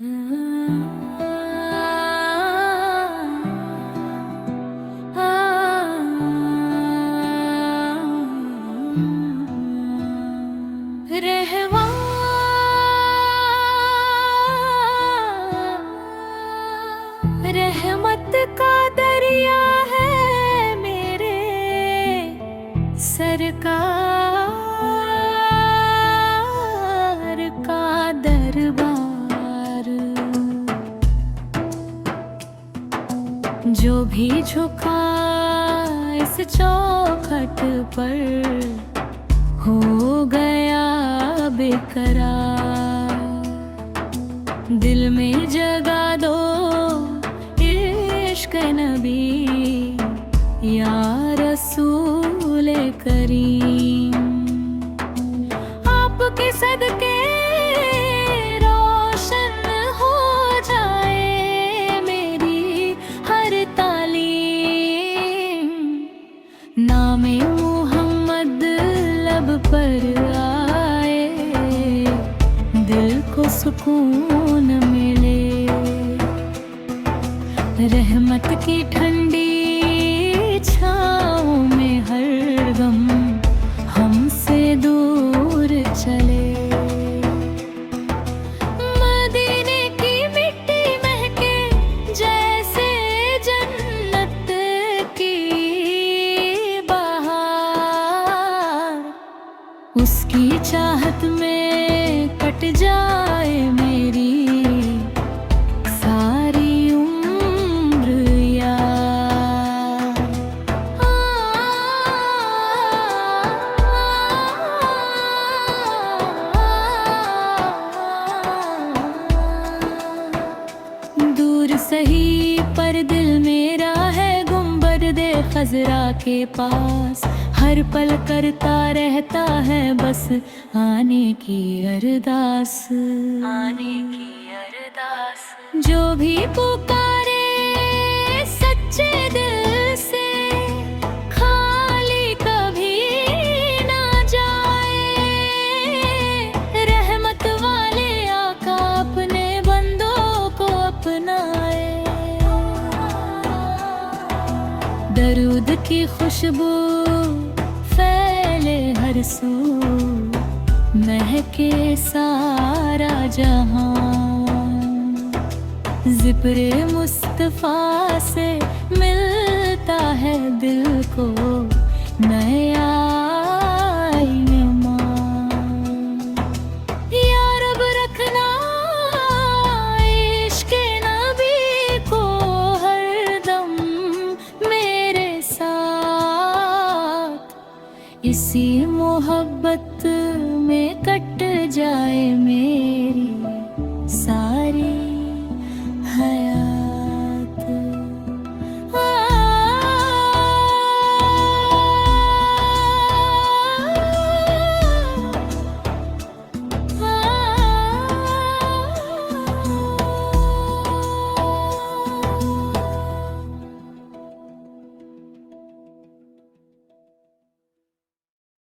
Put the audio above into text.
रहवा रहमत का दरिया है मेरे सरकार का दरबार। जो भी झुका इस चौखट पर हो गया बेकरार। दिल में जगा दो इश्क नबी या रसूल करीम। आपके सदके रोशन हो जाए मेरी हर तालीम। नामे मोहम्मद लब पर आए दिल को सुकून मिले। रहमत की ठंडी छाँव में हर गम हमसे दूर चले। मदीने की मिट्टी महके जैसे जन्नत की बहार। उसकी चाहत में कट जाए मेरी सारी उम्र यार। दूर सही पर दिल मेरा है गुंबद-ए खजरा के पास। हर पल करता रहता है बस आने की अरदास। जो भी पुकारे सच्चे दिल से खाली कभी ना जाए। रहमत वाले आका अपने बंदों को अपनाए। दरूद की खुशबू फैले हर सू महके सारा जहां। ज़िक्र मुस्तफ़ा से मिलता है दिल को नया ईमान। या रब रखना इश्क़ नबी को हरदम मेरे साथ। इसी मोहब्बत में कट जाए मेरी